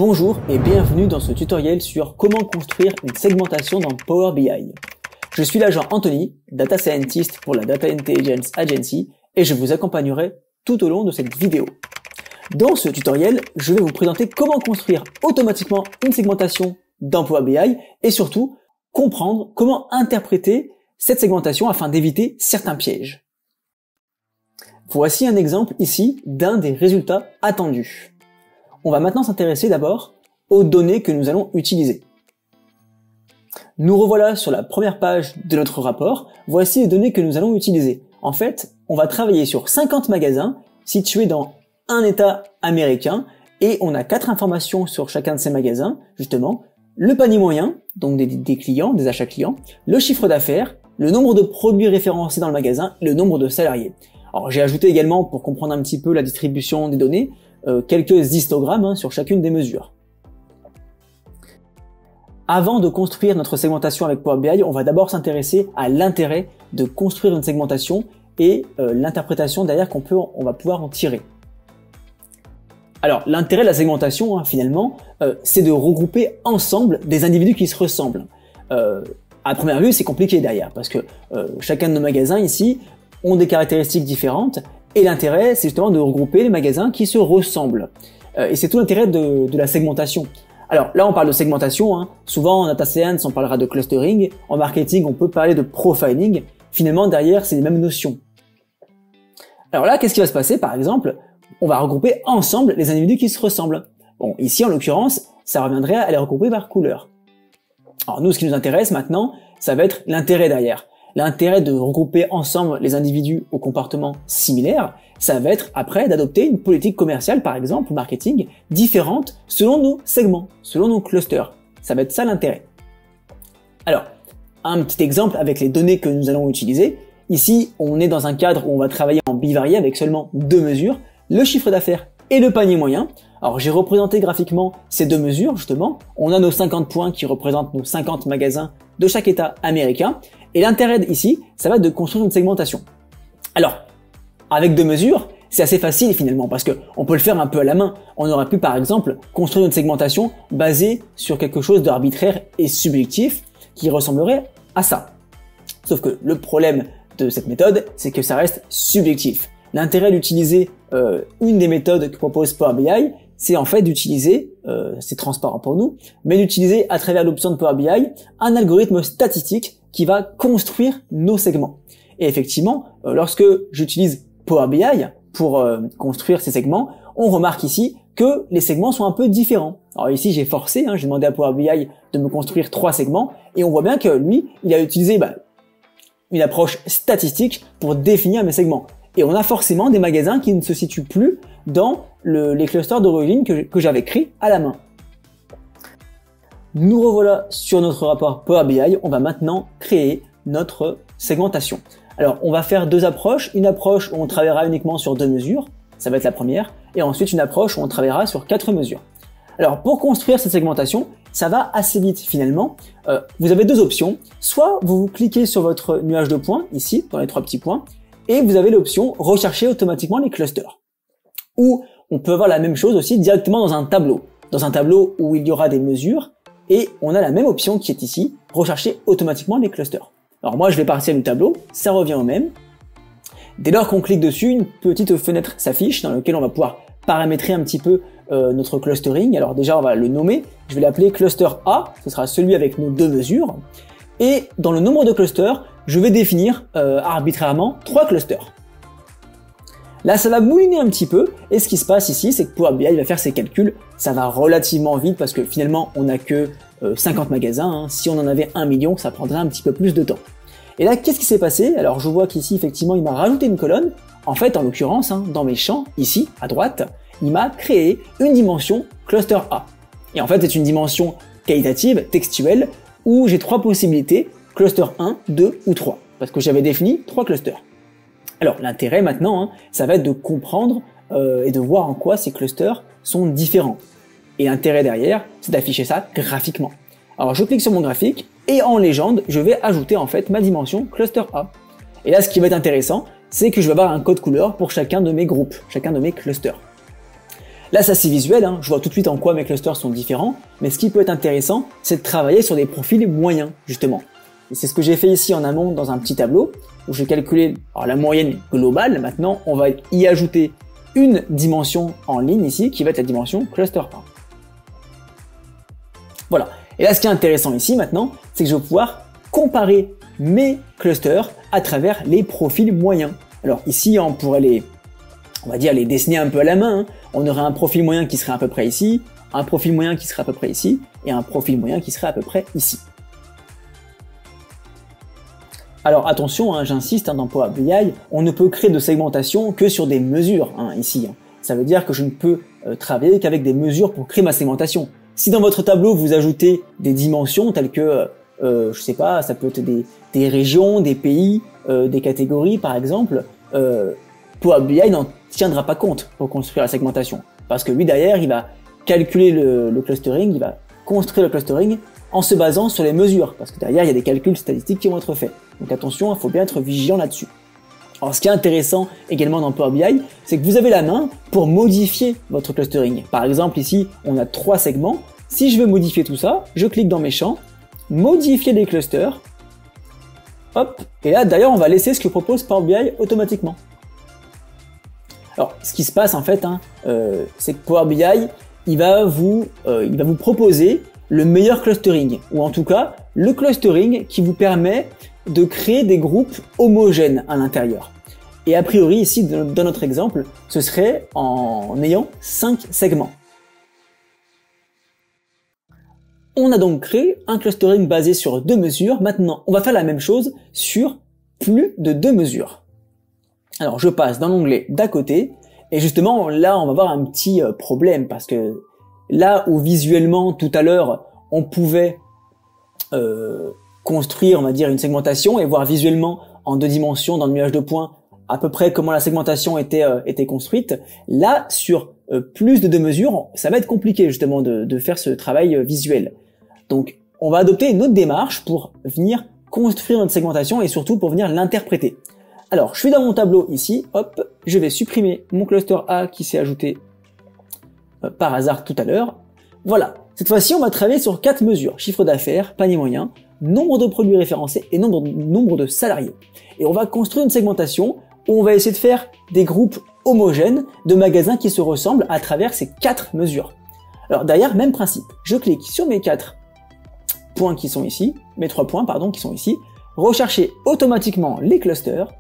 Bonjour et bienvenue dans ce tutoriel sur comment construire une segmentation dans Power BI. Je suis l'agent Anthony, Data Scientist pour la Data Intelligence Agency et je vous accompagnerai tout au long de cette vidéo. Dans ce tutoriel, je vais vous présenter comment construire automatiquement une segmentation dans Power BI et surtout comprendre comment interpréter cette segmentation afin d'éviter certains pièges. Voici un exemple ici d'un des résultats attendus. On va maintenant s'intéresser d'abord aux données que nous allons utiliser. Nous revoilà sur la première page de notre rapport. Voici les données que nous allons utiliser. En fait, on va travailler sur 50 magasins situés dans un État américain et on a 4 informations sur chacun de ces magasins, justement. Le panier moyen, donc des clients, des achats clients, le chiffre d'affaires, le nombre de produits référencés dans le magasin et le nombre de salariés. Alors j'ai ajouté également, pour comprendre un petit peu la distribution des données, quelques histogrammes sur chacune des mesures. Avant de construire notre segmentation avec Power BI, on va d'abord s'intéresser à l'intérêt de construire une segmentation et l'interprétation derrière on va pouvoir en tirer. Alors l'intérêt de la segmentation, finalement, c'est de regrouper ensemble des individus qui se ressemblent. À première vue, c'est compliqué derrière, parce que chacun de nos magasins ici ont des caractéristiques différentes. Et l'intérêt, c'est justement de regrouper les magasins qui se ressemblent. Et c'est tout l'intérêt de la segmentation. Alors là, on parle de segmentation. Souvent, en data science, on parlera de clustering. En marketing, on peut parler de profiling. Finalement, derrière, c'est les mêmes notions. Alors là, qu'est-ce qui va se passer? Par exemple, on va regrouper ensemble les individus qui se ressemblent. Bon, ici, en l'occurrence, ça reviendrait à les regrouper par couleur. Alors nous, ce qui nous intéresse maintenant, ça va être l'intérêt derrière. L'intérêt de regrouper ensemble les individus au comportement similaire, ça va être après d'adopter une politique commerciale, par exemple, ou marketing, différente selon nos segments, selon nos clusters. Ça va être ça l'intérêt. Alors, un petit exemple avec les données que nous allons utiliser. Ici, on est dans un cadre où on va travailler en bivarié avec seulement 2 mesures, le chiffre d'affaires et le panier moyen. Alors j'ai représenté graphiquement ces 2 mesures, justement. On a nos 50 points qui représentent nos 50 magasins de chaque État américain. Et l'intérêt ici, ça va être de construire une segmentation. Alors, avec 2 mesures, c'est assez facile finalement, parce que on peut le faire un peu à la main. On aurait pu par exemple construire une segmentation basée sur quelque chose d'arbitraire et subjectif qui ressemblerait à ça. Sauf que le problème de cette méthode, c'est que ça reste subjectif. L'intérêt d'utiliser une des méthodes que propose Power BI, c'est en fait d'utiliser, c'est transparent pour nous, mais d'utiliser à travers l'option de Power BI un algorithme statistique qui va construire nos segments. Et effectivement, lorsque j'utilise Power BI pour construire ces segments, on remarque ici que les segments sont un peu différents. Alors ici, j'ai forcé, j'ai demandé à Power BI de me construire 3 segments, et on voit bien que lui, il a utilisé une approche statistique pour définir mes segments. Et on a forcément des magasins qui ne se situent plus dans les clusters d'origine que j'avais créés à la main. Nous revoilà sur notre rapport Power BI. On va maintenant créer notre segmentation. Alors, on va faire 2 approches. Une approche où on travaillera uniquement sur 2 mesures. Ça va être la première. Et ensuite, une approche où on travaillera sur 4 mesures. Alors, pour construire cette segmentation, ça va assez vite finalement. Vous avez 2 options. Soit vous cliquez sur votre nuage de points, ici, dans les 3 petits points, et vous avez l'option « Rechercher automatiquement les clusters ». Ou on peut avoir la même chose aussi directement dans un tableau. Dans un tableau où il y aura des mesures, et on a la même option qui est ici, « Rechercher automatiquement les clusters ». Alors moi, je vais partir du tableau, ça revient au même. Dès lors qu'on clique dessus, une petite fenêtre s'affiche dans laquelle on va pouvoir paramétrer un petit peu notre clustering. Alors déjà, on va le nommer. Je vais l'appeler cluster A, ce sera celui avec nos 2 mesures. Et dans le nombre de clusters, je vais définir arbitrairement 3 clusters. Là, ça va mouliner un petit peu, et ce qui se passe ici, c'est que Power BI va faire ses calculs. Ça va relativement vite parce que finalement, on n'a que 50 magasins. Si on en avait 1 million, ça prendrait un petit peu plus de temps. Et là, qu'est-ce qui s'est passé? Alors, je vois qu'ici, effectivement, il m'a rajouté une colonne. En fait, en l'occurrence, dans mes champs, ici, à droite, il m'a créé une dimension cluster A. Et en fait, c'est une dimension qualitative, textuelle, où j'ai 3 possibilités, cluster 1, 2 ou 3, parce que j'avais défini 3 clusters. Alors l'intérêt maintenant, ça va être de comprendre et de voir en quoi ces clusters sont différents. Et l'intérêt derrière, c'est d'afficher ça graphiquement. Alors je clique sur mon graphique, et en légende, je vais ajouter en fait ma dimension cluster A. Et là, ce qui va être intéressant, c'est que je vais avoir un code couleur pour chacun de mes groupes, chacun de mes clusters. Là, ça c'est visuel, hein. Je vois tout de suite en quoi mes clusters sont différents, mais ce qui peut être intéressant, c'est de travailler sur des profils moyens, justement. Et c'est ce que j'ai fait ici en amont dans un petit tableau, où j'ai calculé la moyenne globale. Maintenant, on va y ajouter une dimension en ligne ici, qui va être la dimension cluster 1. Voilà. Et là, ce qui est intéressant ici maintenant, c'est que je vais pouvoir comparer mes clusters à travers les profils moyens. Alors ici, on pourrait on va dire les dessiner un peu à la main, hein. On aurait un profil moyen qui serait à peu près ici, un profil moyen qui serait à peu près ici, et un profil moyen qui serait à peu près ici. Alors attention, hein, j'insiste, hein, dans Power BI, on ne peut créer de segmentation que sur des mesures, hein, ici. Hein. Ça veut dire que je ne peux travailler qu'avec des mesures pour créer ma segmentation. Si dans votre tableau vous ajoutez des dimensions telles que, je sais pas, ça peut être des régions, des pays, des catégories par exemple, Power BI n'en tiendra pas compte pour construire la segmentation. Parce que lui derrière, il va calculer le clustering, il va construire le clustering en se basant sur les mesures. Parce que derrière, il y a des calculs statistiques qui vont être faits. Donc attention, il faut bien être vigilant là-dessus. Alors ce qui est intéressant également dans Power BI, c'est que vous avez la main pour modifier votre clustering. Par exemple ici, on a 3 segments. Si je veux modifier tout ça, je clique dans mes champs, modifier les clusters, hop, et là d'ailleurs on va laisser ce que propose Power BI automatiquement. Alors, ce qui se passe en fait, hein, c'est que Power BI, il va vous proposer le meilleur clustering, ou en tout cas, le clustering qui vous permet de créer des groupes homogènes à l'intérieur. Et a priori, ici, dans notre exemple, ce serait en ayant 5 segments. On a donc créé un clustering basé sur 2 mesures. Maintenant, on va faire la même chose sur plus de 2 mesures. Alors je passe dans l'onglet d'à côté, et justement là on va avoir un petit problème, parce que là où visuellement tout à l'heure on pouvait construire, on va dire, une segmentation et voir visuellement en 2 dimensions dans le nuage de points à peu près comment la segmentation était construite, là sur plus de 2 mesures, ça va être compliqué justement de faire ce travail visuel. Donc on va adopter une autre démarche pour venir construire notre segmentation et surtout pour venir l'interpréter. Alors, je suis dans mon tableau ici, hop, je vais supprimer mon cluster A qui s'est ajouté par hasard tout à l'heure. Voilà, cette fois-ci, on va travailler sur 4 mesures, chiffre d'affaires, panier moyen, nombre de produits référencés et nombre de salariés. Et on va construire une segmentation où on va essayer de faire des groupes homogènes de magasins qui se ressemblent à travers ces 4 mesures. Alors derrière, même principe, je clique sur mes 4 points qui sont ici, mes 3 points, pardon, qui sont ici, rechercher automatiquement les clusters.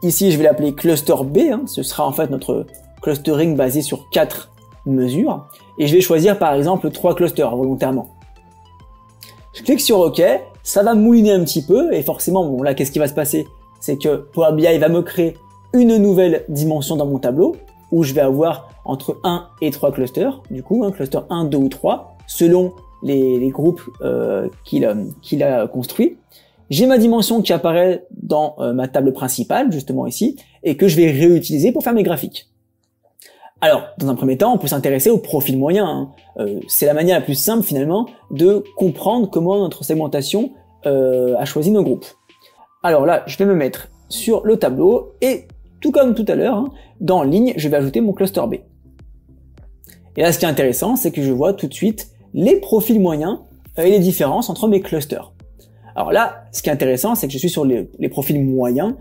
Ici, je vais l'appeler cluster B, hein, ce sera en fait notre clustering basé sur 4 mesures, et je vais choisir par exemple 3 clusters volontairement. Je clique sur OK, ça va mouliner un petit peu, et forcément, bon là, qu'est-ce qui va se passer? C'est que Power BI va me créer une nouvelle dimension dans mon tableau, où je vais avoir entre 1 et 3 clusters, du coup, un cluster 1, 2 ou 3, selon les groupes qu'il a construits. J'ai ma dimension qui apparaît dans ma table principale, justement ici, et que je vais réutiliser pour faire mes graphiques. Alors, dans un premier temps, on peut s'intéresser au profil moyen. Hein. C'est la manière la plus simple, finalement, de comprendre comment notre segmentation a choisi nos groupes. Alors là, je vais me mettre sur le tableau, et tout comme tout à l'heure, hein, dans ligne, je vais ajouter mon cluster B. Et là, ce qui est intéressant, c'est que je vois tout de suite les profils moyens et les différences entre mes clusters. Alors là, ce qui est intéressant, c'est que je suis sur les profils moyens.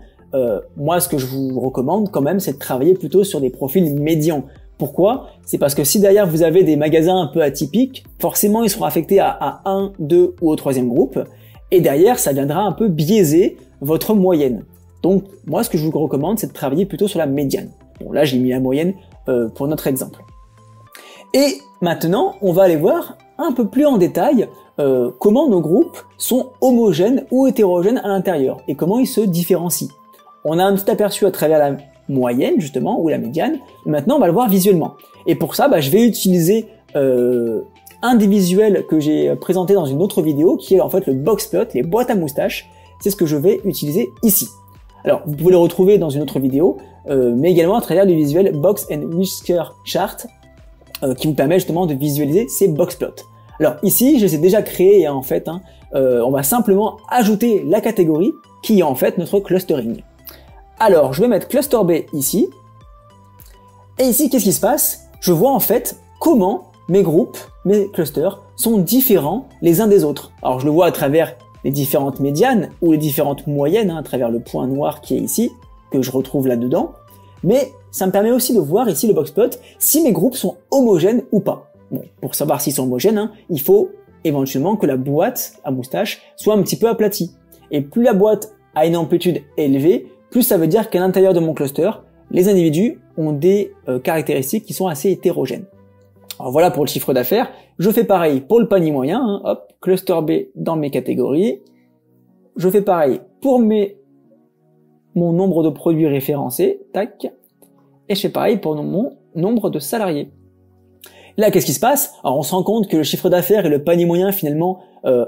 Moi, ce que je vous recommande quand même, c'est de travailler plutôt sur des profils médians. Pourquoi? C'est parce que si derrière vous avez des magasins un peu atypiques, forcément ils seront affectés à 1, 2 ou au 3e groupe. Et derrière, ça viendra un peu biaiser votre moyenne. Donc moi, ce que je vous recommande, c'est de travailler plutôt sur la médiane. Bon, là, j'ai mis la moyenne pour notre exemple. Et maintenant, on va aller voir un peu plus en détail comment nos groupes sont homogènes ou hétérogènes à l'intérieur et comment ils se différencient. On a un petit aperçu à travers la moyenne justement ou la médiane, mais maintenant on va le voir visuellement. Et pour ça, je vais utiliser un des visuels que j'ai présenté dans une autre vidéo qui est en fait le box plot, les boîtes à moustaches. C'est ce que je vais utiliser ici. Alors vous pouvez le retrouver dans une autre vidéo, mais également à travers le visuel box and whisker chart qui vous permet justement de visualiser ces box plots. Alors ici, je les ai déjà créés en fait, hein, on va simplement ajouter la catégorie qui est en fait notre clustering. Alors je vais mettre cluster B ici, Et ici, qu'est-ce qui se passe? Je vois en fait comment mes groupes, mes clusters sont différents les uns des autres. Alors je le vois à travers les différentes médianes ou les différentes moyennes, à travers le point noir qui est ici, que je retrouve là-dedans. Mais ça me permet aussi de voir ici le boxplot si mes groupes sont homogènes ou pas. Bon, pour savoir s'ils sont homogènes, il faut éventuellement que la boîte à moustache soit un petit peu aplatie. Et plus la boîte a une amplitude élevée, plus ça veut dire qu'à l'intérieur de mon cluster, les individus ont des caractéristiques qui sont assez hétérogènes. Alors voilà pour le chiffre d'affaires. Je fais pareil pour le panier moyen. Hop, cluster B dans mes catégories. Je fais pareil pour mon nombre de produits référencés. Tac. Et je fais pareil pour mon nombre de salariés. Là, qu'est-ce qui se passe? Alors on se rend compte que le chiffre d'affaires et le panier moyen finalement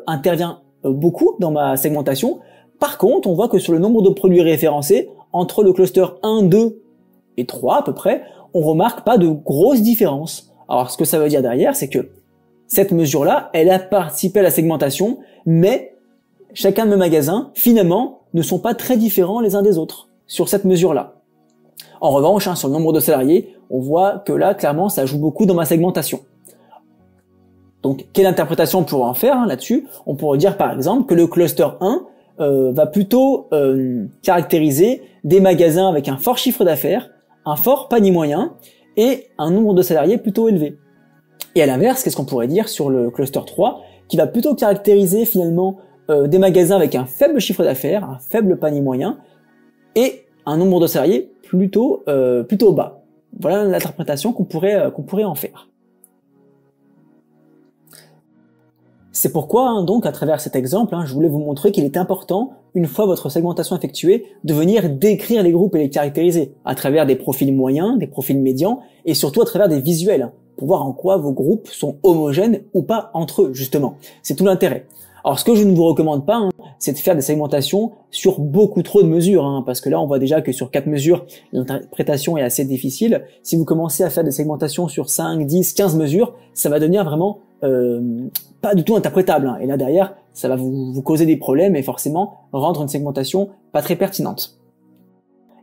intervient beaucoup dans ma segmentation. Par contre, on voit que sur le nombre de produits référencés, entre le cluster 1, 2 et 3 à peu près, on remarque pas de grosses différences. Alors, ce que ça veut dire derrière, c'est que cette mesure-là, elle a participé à la segmentation, mais chacun de mes magasins, finalement, ne sont pas très différents les uns des autres sur cette mesure-là. En revanche, sur le nombre de salariés, on voit que là, clairement, ça joue beaucoup dans ma segmentation. Donc, quelle interprétation on pourrait en faire là-dessus? On pourrait dire, par exemple, que le cluster 1 va plutôt caractériser des magasins avec un fort chiffre d'affaires, un fort panier moyen, et un nombre de salariés plutôt élevé. Et à l'inverse, qu'est-ce qu'on pourrait dire sur le cluster 3, qui va plutôt caractériser finalement des magasins avec un faible chiffre d'affaires, un faible panier moyen, et un nombre de salariés plutôt bas. Voilà l'interprétation qu'on pourrait en faire. C'est pourquoi, donc, à travers cet exemple, je voulais vous montrer qu'il est important, une fois votre segmentation effectuée, de venir décrire les groupes et les caractériser, à travers des profils moyens, des profils médians, et surtout à travers des visuels, pour voir en quoi vos groupes sont homogènes ou pas entre eux, justement. C'est tout l'intérêt. Alors, ce que je ne vous recommande pas, c'est de faire des segmentations sur beaucoup trop de mesures, parce que là, on voit déjà que sur 4 mesures, l'interprétation est assez difficile. Si vous commencez à faire des segmentations sur 5, 10, 15 mesures, ça va devenir vraiment pas du tout interprétable. Et là, derrière, ça va vous causer des problèmes et forcément rendre une segmentation pas très pertinente.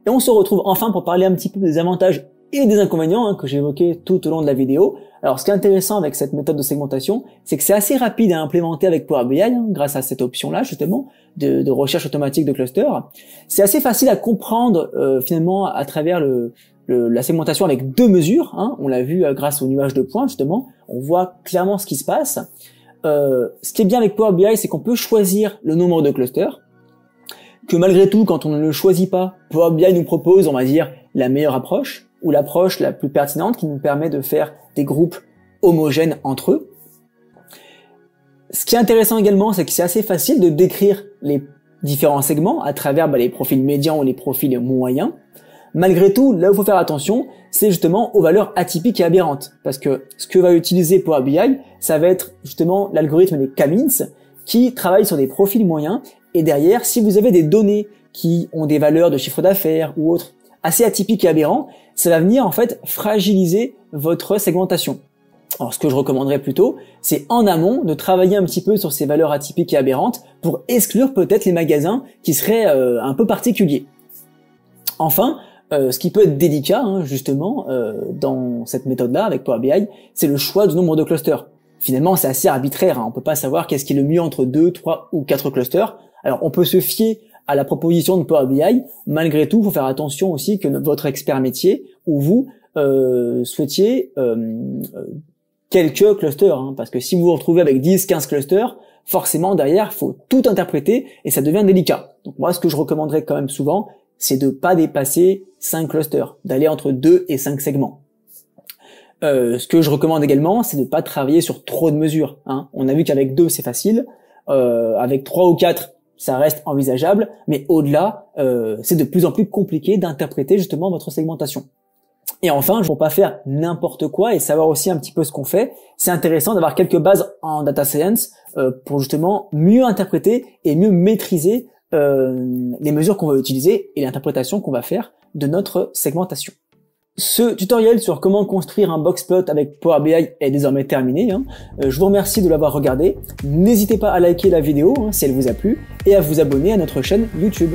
Et on se retrouve enfin pour parler un petit peu des avantages et des inconvénients que j'ai évoqués tout au long de la vidéo. Alors, ce qui est intéressant avec cette méthode de segmentation, c'est que c'est assez rapide à implémenter avec Power BI, grâce à cette option-là, justement, de recherche automatique de cluster. C'est assez facile à comprendre, finalement, à travers la segmentation avec 2 mesures. On l'a vu grâce au nuage de points, justement. On voit clairement ce qui se passe. Ce qui est bien avec Power BI, c'est qu'on peut choisir le nombre de clusters, que malgré tout, quand on ne le choisit pas, Power BI nous propose, on va dire, la meilleure approche, ou l'approche la plus pertinente qui nous permet de faire des groupes homogènes entre eux. Ce qui est intéressant également, c'est que c'est assez facile de décrire les différents segments à travers les profils médians ou les profils moyens. Malgré tout, là où il faut faire attention, c'est justement aux valeurs atypiques et aberrantes. Parce que ce que va utiliser Power BI, ça va être justement l'algorithme des K-means qui travaille sur des profils moyens. Et derrière, si vous avez des données qui ont des valeurs de chiffre d'affaires ou autres assez atypiques et aberrants, ça va venir en fait fragiliser votre segmentation. Alors ce que je recommanderais plutôt, c'est en amont de travailler un petit peu sur ces valeurs atypiques et aberrantes pour exclure peut-être les magasins qui seraient un peu particuliers. Enfin, ce qui peut être délicat justement dans cette méthode-là avec Power BI, c'est le choix du nombre de clusters. Finalement, c'est assez arbitraire, on peut pas savoir qu'est-ce qui est le mieux entre 2, 3 ou 4 clusters. Alors on peut se fier à la proposition de Power BI, malgré tout, il faut faire attention aussi que votre expert métier ou vous souhaitiez quelques clusters, parce que si vous vous retrouvez avec 10, 15 clusters, forcément derrière, il faut tout interpréter et ça devient délicat. Donc moi, ce que je recommanderais quand même souvent, c'est de pas dépasser 5 clusters, d'aller entre 2 et 5 segments. Ce que je recommande également, c'est de ne pas travailler sur trop de mesures. On a vu qu'avec 2, c'est facile. Avec 3 ou 4, ça reste envisageable. Mais au-delà, c'est de plus en plus compliqué d'interpréter justement votre segmentation. Et enfin, pour pas faire n'importe quoi et savoir aussi un petit peu ce qu'on fait, c'est intéressant d'avoir quelques bases en data science pour justement mieux interpréter et mieux maîtriser les mesures qu'on va utiliser et l'interprétation qu'on va faire de notre segmentation. Ce tutoriel sur comment construire un boxplot avec Power BI est désormais terminé. Je vous remercie de l'avoir regardé. N'hésitez pas à liker la vidéo si elle vous a plu et à vous abonner à notre chaîne YouTube.